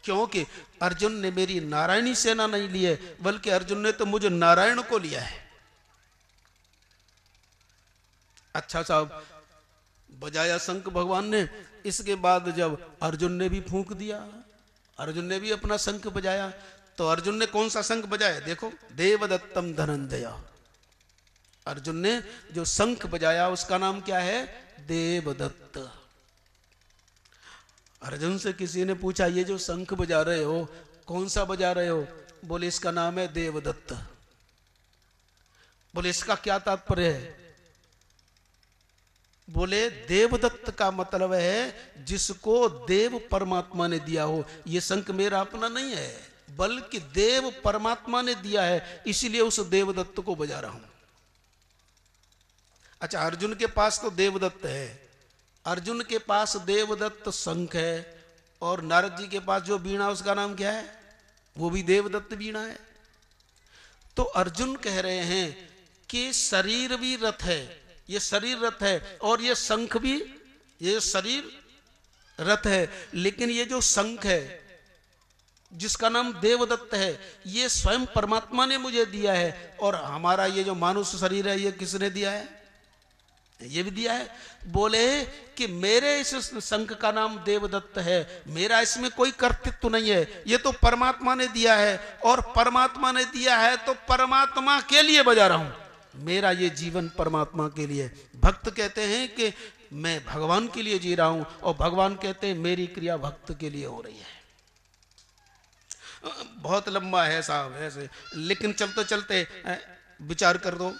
क्योंकि अर्जुन ने मेरी नारायणी सेना नहीं ली है, बल्कि अर्जुन ने तो मुझे नारायण को लिया है। अच्छा साहब, बजाया शंख भगवान ने। इसके बाद जब अर्जुन ने भी फूंक दिया, अर्जुन ने भी अपना शंख बजाया, तो अर्जुन ने कौन सा शंख बजाया? देखो, देवदत्तम धनंजय। अर्जुन ने जो शंख बजाया उसका नाम क्या है? देवदत्त। अर्जुन से किसी ने पूछा, ये जो शंख बजा रहे हो कौन सा बजा रहे हो? बोले इसका नाम है देवदत्त। बोले इसका क्या तात्पर्य है? बोले देवदत्त का मतलब है जिसको देव परमात्मा ने दिया हो। ये शंख मेरा अपना नहीं है, बल्कि देव परमात्मा ने दिया है, इसलिए उस देवदत्त को बजा रहा हूं। अच्छा, अर्जुन के पास तो देवदत्त है, अर्जुन के पास देवदत्त शंख है, और नारद जी के पास जो बीणा उसका नाम क्या है? वो भी देवदत्त बीणा है। तो अर्जुन कह रहे हैं कि शरीर भी रथ है, ये शरीर रथ है, और ये शंख भी, ये शरीर रथ है, लेकिन ये जो शंख है जिसका नाम देवदत्त है, ये स्वयं परमात्मा ने मुझे दिया है। और हमारा ये जो मानुष शरीर है, ये किसने दिया है? ये भी दिया है। बोले कि मेरे इस शंख का नाम देवदत्त है, मेरा इसमें कोई कर्तृत्व नहीं है, ये तो परमात्मा ने दिया है, और परमात्मा ने दिया है तो परमात्मा के लिए बजा रहा हूं। मेरा ये जीवन परमात्मा के लिए। भक्त कहते हैं कि मैं भगवान के लिए जी रहा हूं, और भगवान कहते हैं मेरी क्रिया भक्त के लिए हो रही है। बहुत लंबा है साहब ऐसे, लेकिन चलते चलते विचार कर दो।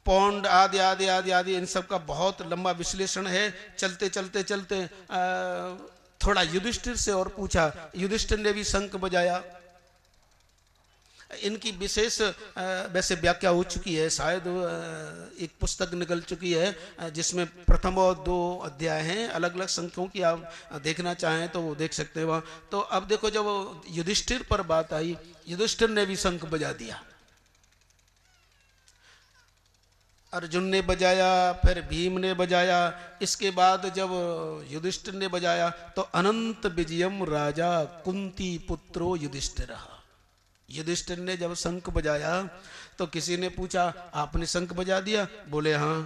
पौंड आदि आदि आदि आदि इन सब का बहुत लंबा विश्लेषण है। चलते चलते चलते थोड़ा युधिष्ठिर से और पूछा, युधिष्ठिर ने भी शंख बजाया। इनकी विशेष वैसे व्याख्या हो चुकी है, शायद एक पुस्तक निकल चुकी है जिसमें प्रथम और 2 अध्याय हैं, अलग अलग शंखों की। आप देखना चाहें तो वो देख सकते हैं वहाँ। तो अब देखो, जब युधिष्ठिर पर बात आई, युधिष्ठिर ने भी शंख बजा दिया। अर्जुन ने बजाया, फिर भीम ने बजाया। इसके बाद जब युधिष्ठिर ने बजाया तो अनंत विजयम राजा कुंती पुत्रो युधिष्ठिर। युधिष्ठिर ने जब शंख बजाया तो किसी ने पूछा, आपने शंख बजा दिया? बोले हाँ।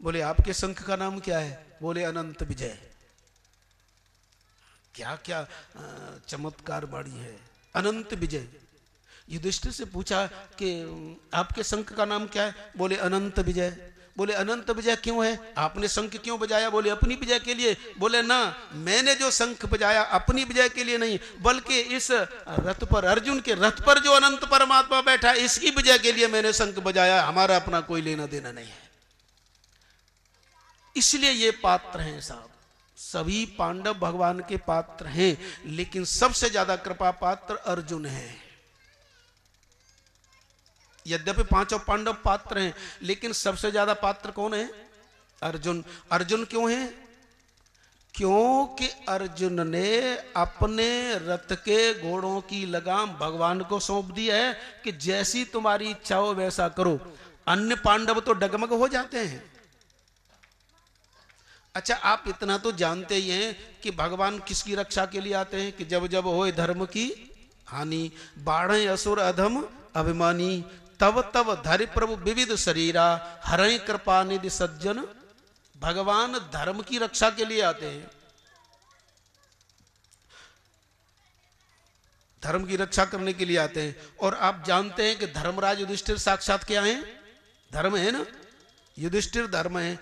बोले आपके शंख का नाम क्या है? बोले अनंत विजय। क्या क्या चमत्कार बाड़ी है, अनंत विजय। युधिष्ठिर से पूछा कि आपके शंख का नाम क्या है? बोले अनंत विजय। बोले अनंत विजय क्यों है? आपने शंख क्यों बजाया? बोले अपनी विजय के लिए। बोले ना, मैंने जो शंख बजाया अपनी विजय के लिए नहीं, बल्कि इस रथ पर, अर्जुन के रथ पर जो अनंत परमात्मा बैठा है, इसकी विजय के लिए मैंने शंख बजाया। हमारा अपना कोई लेना देना नहीं है। इसलिए ये पात्र हैं साहब, सभी पांडव भगवान के पात्र हैं, लेकिन सबसे ज्यादा कृपा पात्र अर्जुन है। यद्यपि 5 पांडव पात्र हैं, लेकिन सबसे ज्यादा पात्र कौन है? अर्जुन। अर्जुन क्यों है? क्योंकि अर्जुन ने अपने रथ के घोड़ों की लगाम भगवान को सौंप दी है कि जैसी तुम्हारी इच्छा हो वैसा करो। अन्य पांडव तो डगमग हो जाते हैं। अच्छा, आप इतना तो जानते ही हैं कि भगवान किसकी रक्षा के लिए आते हैं? कि जब जब होए धर्म की हानि, बाढ़े असुर अधम अभिमानी, तब तब धरि प्रभु विविध शरीरा, हरै कृपा निधि सज्जन। भगवान धर्म की रक्षा के लिए आते हैं, धर्म की रक्षा करने के लिए आते हैं। और आप जानते हैं कि धर्मराज युधिष्ठिर साक्षात क्या है? धर्म है ना, युधिष्ठिर धर्म है।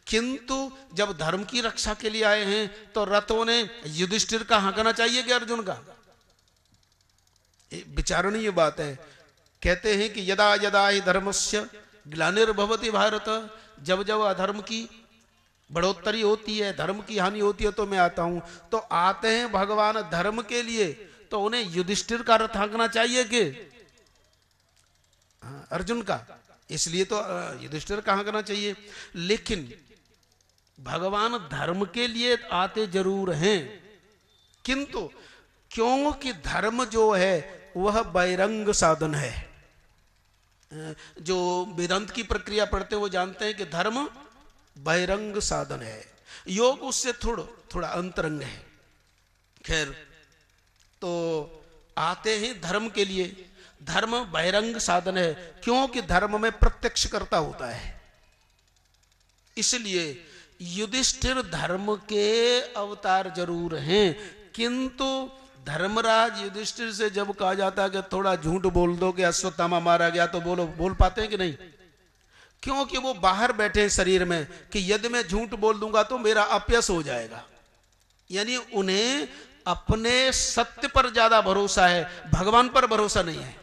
किंतु जब धर्म की रक्षा के लिए आए हैं तो रथों ने युधिष्ठिर का हाँकना चाहिए कि अर्जुन का? विचारणीय बात है। कहते हैं कि यदा यदा ही धर्मस्य ग्लानिर्भवति भारत, जब जब अधर्म की बढ़ोतरी होती है, धर्म की हानि होती है, तो मैं आता हूं। तो आते हैं भगवान धर्म के लिए, तो उन्हें युधिष्ठिर का रथ हाँकना चाहिए कि अर्जुन का? इसलिए तो युधिष्ठिर का हाँकना चाहिए। लेकिन भगवान धर्म के लिए आते जरूर हैं, किंतु क्योंकि धर्म जो है वह बहिरंग साधन है। जो वेदांत की प्रक्रिया पढ़ते हैं वो जानते हैं कि धर्म बहिरंग साधन है। योग उससे थोड़ा अंतरंग है। खैर, तो आते हैं धर्म के लिए। धर्म बहिरंग साधन है, क्योंकि धर्म में प्रत्यक्ष करता होता है। इसलिए युधिष्ठिर धर्म के अवतार जरूर हैं, किंतु धर्मराज युधिष्ठिर से जब कहा जाता है कि थोड़ा झूठ बोल दो कि अश्वत्थामा मारा गया, तो बोल पाते हैं कि नहीं? क्योंकि वो बाहर बैठे हैं शरीर में कि यदि मैं झूठ बोल दूंगा तो मेरा अपयश हो जाएगा। यानी उन्हें अपने सत्य पर ज्यादा भरोसा है, भगवान पर भरोसा नहीं है।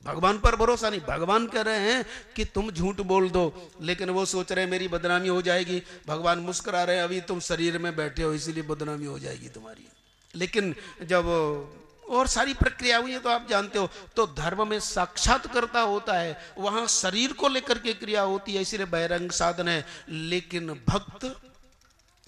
भगवान पर भरोसा नहीं। भगवान कह रहे हैं कि तुम झूठ बोल दो, लेकिन वो सोच रहे हैं मेरी बदनामी हो जाएगी। भगवान मुस्कुरा रहे हैं, अभी तुम शरीर में बैठे हो इसीलिए बदनामी हो जाएगी तुम्हारी। लेकिन जब और सारी प्रक्रिया हुई है तो आप जानते हो, तो धर्म में साक्षात्कारता होता है, वहां शरीर को लेकर के क्रिया होती है, इसीलिए बहिरंग साधन है। लेकिन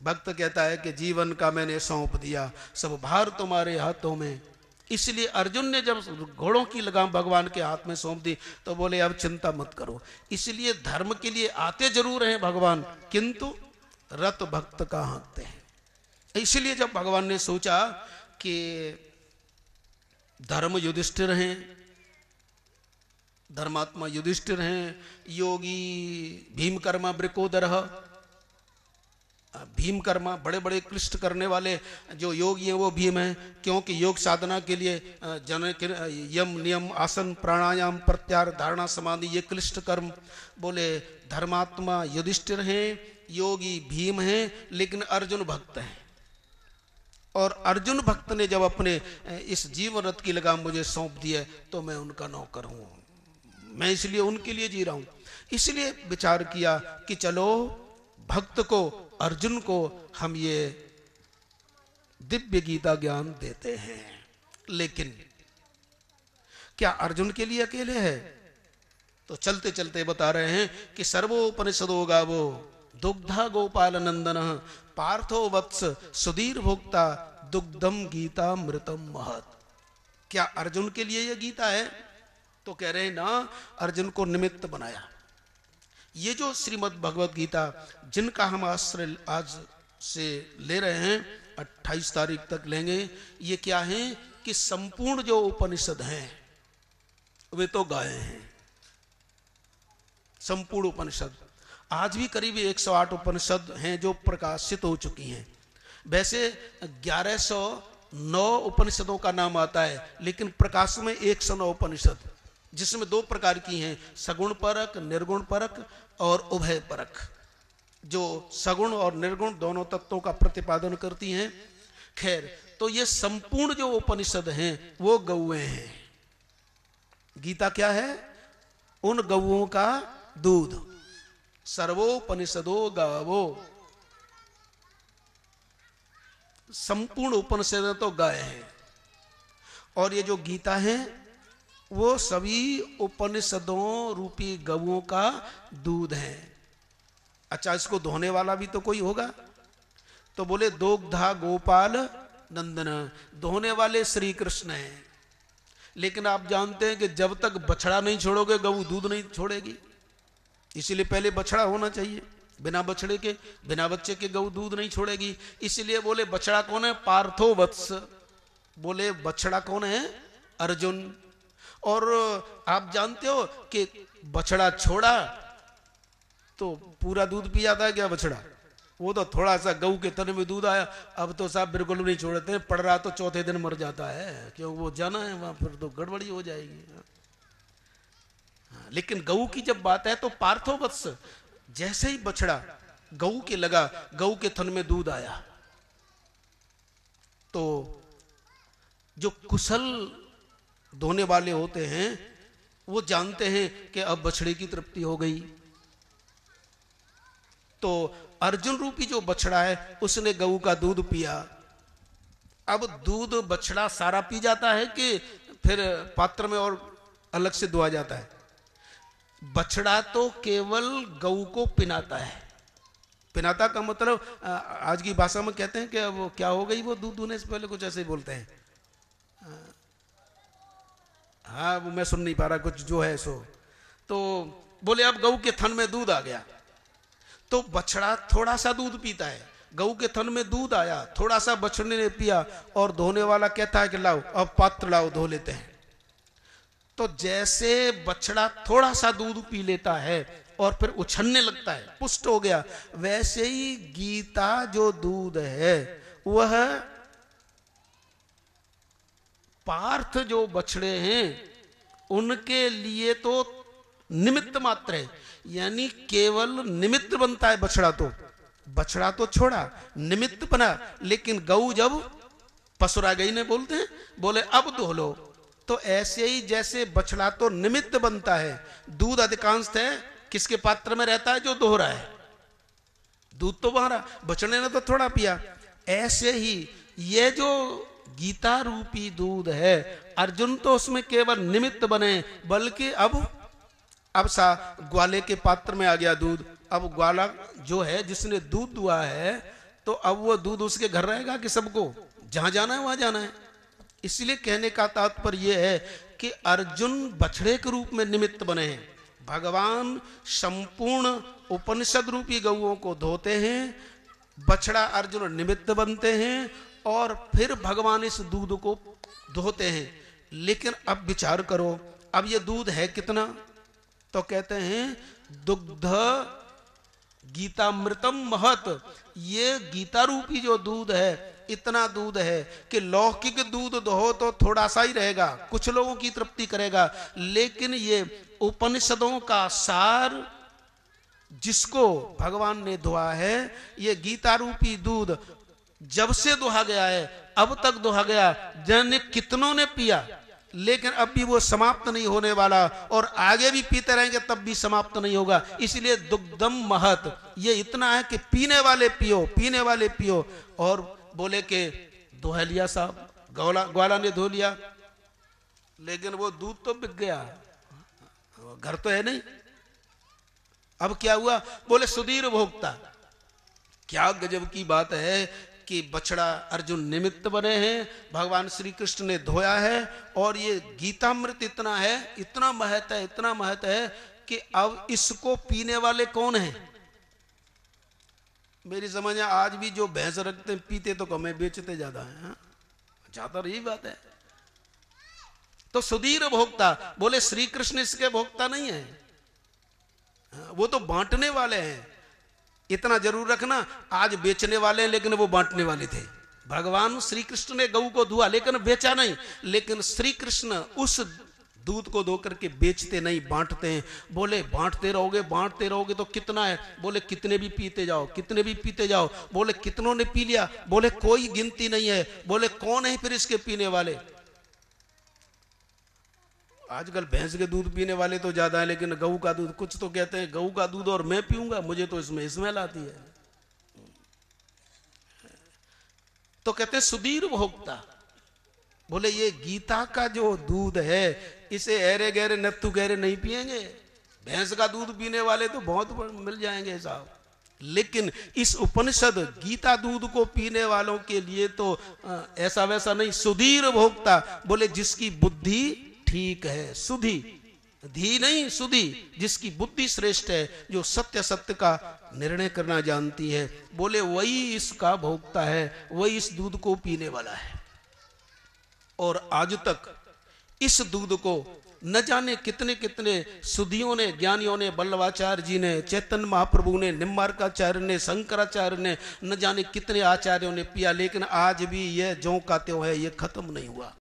भक्त कहता है कि जीवन का मैंने सौंप दिया, सब भार तुम्हारे हाथों में। इसलिए अर्जुन ने जब घोड़ों की लगाम भगवान के हाथ में सौंप दी तो बोले अब चिंता मत करो। इसलिए धर्म के लिए आते जरूर हैं भगवान, किंतु रत भक्त का हाँकते हैं। इसलिए जब भगवान ने सोचा कि धर्म युधिष्ठिर हैं, धर्मात्मा युधिष्ठिर हैं, योगी भीमकर्मा वृकोदरः, भीमकर्मा बड़े बड़े क्लिष्ट करने वाले जो योगी हैं वो भीम हैं, क्योंकि योग साधना के लिए यम नियम आसन प्राणायाम प्रत्याहार धारणा समाधि ये क्लिष्ट कर्म। बोले धर्मात्मा युधिष्ठिर हैं, योगी भीम हैं, लेकिन अर्जुन भक्त हैं। और अर्जुन भक्त ने जब अपने इस जीवन रथ की लगाम मुझे सौंप दी है तो मैं उनका नौकर हूं, मैं इसलिए उनके लिए जी रहा हूं। इसलिए विचार किया कि चलो भक्त को, अर्जुन को हम ये दिव्य गीता ज्ञान देते हैं। लेकिन क्या अर्जुन के लिए अकेले है? तो चलते चलते बता रहे हैं कि सर्वोपनिषदो गावो दुग्धा गोपाल नंदन पार्थो वत्स सुधीर भोक्ता दुग्धम गीता मृतम महत। क्या अर्जुन के लिए यह गीता है? तो कह रहे हैं ना, अर्जुन को निमित्त बनाया। ये जो श्रीमद् भगवत गीता जिनका हम आश्रय आज से ले रहे हैं, 28 तारीख तक लेंगे, ये क्या है कि संपूर्ण जो उपनिषद हैं वे तो गाए हैं। संपूर्ण उपनिषद आज भी करीब 108 उपनिषद हैं जो प्रकाशित हो चुकी हैं। वैसे 1109 उपनिषदों का नाम आता है, लेकिन प्रकाश में 109 उपनिषद, जिसमें 2 प्रकार की हैं, सगुण परक, निर्गुण परक और उभय परक, जो सगुण और निर्गुण दोनों तत्वों का प्रतिपादन करती हैं। खैर, तो ये संपूर्ण जो उपनिषद हैं वो गौएं हैं। गीता क्या है? उन गौओं का दूध। सर्वोपनिषदो गावो, संपूर्ण उपनिषद तो गाय हैं। और ये जो गीता है वो सभी उपनिषदों रूपी गवों का दूध है। अच्छा, इसको धोने वाला भी तो कोई होगा, तो बोले दोग्धा गोपाल नंदन, धोने वाले श्री कृष्ण हैं। लेकिन आप जानते हैं कि जब तक बछड़ा नहीं छोड़ोगे गऊ दूध नहीं छोड़ेगी, इसीलिए पहले बछड़ा होना चाहिए। बिना बछड़े के, बिना बच्चे के गऊ दूध नहीं छोड़ेगी। इसलिए बोले बछड़ा कौन है? पार्थो वत्स। बोले बछड़ा कौन है? अर्जुन। और आप जानते हो कि बछड़ा छोड़ा तो पूरा दूध पी जाता है क्या बछड़ा? वो तो थोड़ा सा गऊ के तन में दूध आया, अब तो साहब बिल्कुल नहीं छोड़ते, पड़ रहा तो चौथे दिन मर जाता है, क्यों वो जाना है वहां, फिर तो गड़बड़ी हो जाएगी। लेकिन गऊ की जब बात है तो पार्थो वत्स, जैसे ही बछड़ा गऊ के लगा, गऊ के थन में दूध आया, तो जो कुशल धोने वाले होते हैं वो जानते हैं कि अब बछड़े की तृप्ति हो गई। तो अर्जुन रूपी जो बछड़ा है उसने गऊ का दूध पिया। अब दूध बछड़ा सारा पी जाता है कि फिर पात्र में और अलग से दुआ जाता है? बछड़ा तो केवल गऊ को पिनाता है। पिनाता का मतलब आज की भाषा में कहते हैं कि वो क्या हो गई, वो दूध दूने से पहले कुछ ऐसे ही बोलते हैं। हाँ, वो मैं सुन नहीं पा रहा, कुछ जो है सो। तो बोले अब गऊ के थन में दूध आ गया, तो बछड़ा थोड़ा सा दूध पीता है, गऊ के थन में दूध आया, थोड़ा सा बछड़े ने पिया और धोने वाला कहता है कि लाओ अब पात्र लाओ धो लेते हैं। तो जैसे बछड़ा थोड़ा सा दूध पी लेता है और फिर उछलने लगता है, पुष्ट हो गया, वैसे ही गीता जो दूध है वह पार्थ जो बछड़े हैं उनके लिए तो निमित्त मात्र है, यानी केवल निमित्त बनता है बछड़ा तो छोड़ा, निमित्त बना। लेकिन गऊ जब पसुरा गई ने बोलते हैं, बोले अब धो लो, तो ऐसे ही जैसे बछड़ा तो निमित्त बनता है, दूध अधिकांश है किसके पात्र में रहता है, जो दोहरा है, दूध तो बाहरा, बछड़े ने तो थोड़ा पिया। ऐसे ही ये जो गीता रूपी दूध है, अर्जुन तो उसमें केवल निमित्त बने, बल्कि अब ग्वाले के पात्र में आ गया दूध। अब ग्वाला जो है जिसने दूध दुआ है, तो अब वो दूध उसके घर रहेगा कि सबको जहां जाना है वहां जाना है। इसलिए कहने का तात्पर्य यह है कि अर्जुन बछड़े के रूप में निमित्त बने हैं, भगवान संपूर्ण उपनिषद रूपी गऊओं को धोते हैं, बछड़ा अर्जुन निमित्त बनते हैं और फिर भगवान इस दूध को धोते हैं। लेकिन अब विचार करो, अब ये दूध है कितना, तो कहते हैं दुग्ध गीतामृतम महत, ये गीता रूपी जो दूध है इतना दूध है कि लौकिक दूध दो तो थोड़ा सा ही रहेगा, कुछ लोगों की तृप्ति करेगा, लेकिन ये उपनिषदों का सार जिसको भगवान ने दुआ है, ये गीता रूपी दूध जब से दुहा गया है, अब तक दुहा गया, जाने कितनों ने पिया, लेकिन अब भी वो समाप्त नहीं होने वाला और आगे भी पीते रहेंगे तब भी समाप्त नहीं होगा। इसलिए दुग्धम महत, ये इतना है कि पीने वाले पियो। और बोले कि दोहा लिया साहब, ग्वाला ने धो लिया, लेकिन वो दूध तो बिक गया, घर तो है नहीं। अब क्या हुआ, बोले सुधीर भोक्ता। क्या गजब की बात है कि बछड़ा अर्जुन निमित्त बने हैं, भगवान श्री कृष्ण ने धोया है, और ये गीतामृत इतना है, इतना महत है कि अब इसको पीने वाले कौन हैं। मेरी समझ में आज भी जो भैंस रखते पीते तो कम है, बेचते ज्यादा है, ज्यादा यही बात है। तो सुधीर भोक्ता, बोले श्री कृष्ण इसके भोक्ता नहीं है, वो तो बांटने वाले हैं। इतना जरूर रखना, आज बेचने वाले हैं लेकिन वो बांटने वाले थे। भगवान श्री कृष्ण ने गऊ को धुआ लेकिन बेचा नहीं, लेकिन श्री कृष्ण उस दूध को धो करके बेचते नहीं, बांटते हैं। बोले बांटते रहोगे तो कितना है, बोले कितने भी पीते जाओ। बोले कितनों ने पी लिया, बोले कोई गिनती नहीं है। बोले कौन है फिर इसके पीने वाले। आजकल भैंस के दूध पीने वाले तो ज्यादा है, लेकिन गऊ का दूध, कुछ तो कहते हैं गऊ का दूध और मैं पीऊंगा, मुझे तो इसमें स्मेल आती है। तो कहते हैं सुधीर भोक्ता। बोले ये गीता का जो दूध है, इसे ऐरे गहरे नत्थु गहरे नहीं पिएंगे। भैंस का दूध पीने वाले तो बहुत मिल जाएंगे साहब, लेकिन इस उपनिषद गीता दूध को पीने वालों के लिए तो ऐसा वैसा नहीं। सुधीर भोक्ता, बोले जिसकी बुद्धि ठीक है, सुधी धी नहीं सुधी, जिसकी बुद्धि श्रेष्ठ है, जो सत्य का निर्णय करना जानती है, बोले वही इसका भोक्ता है, वही इस दूध को पीने वाला है। और आज तक इस दूध को न जाने कितने कितने सुधियों ने, ज्ञानियों ने, बल्लवाचार्य जी ने, चैतन्य महाप्रभु ने, निम्बार्काचार्य ने, शंकराचार्य ने, न जाने कितने आचार्यों ने पिया, लेकिन आज भी यह ज्यों का त्यों है, यह खत्म नहीं हुआ।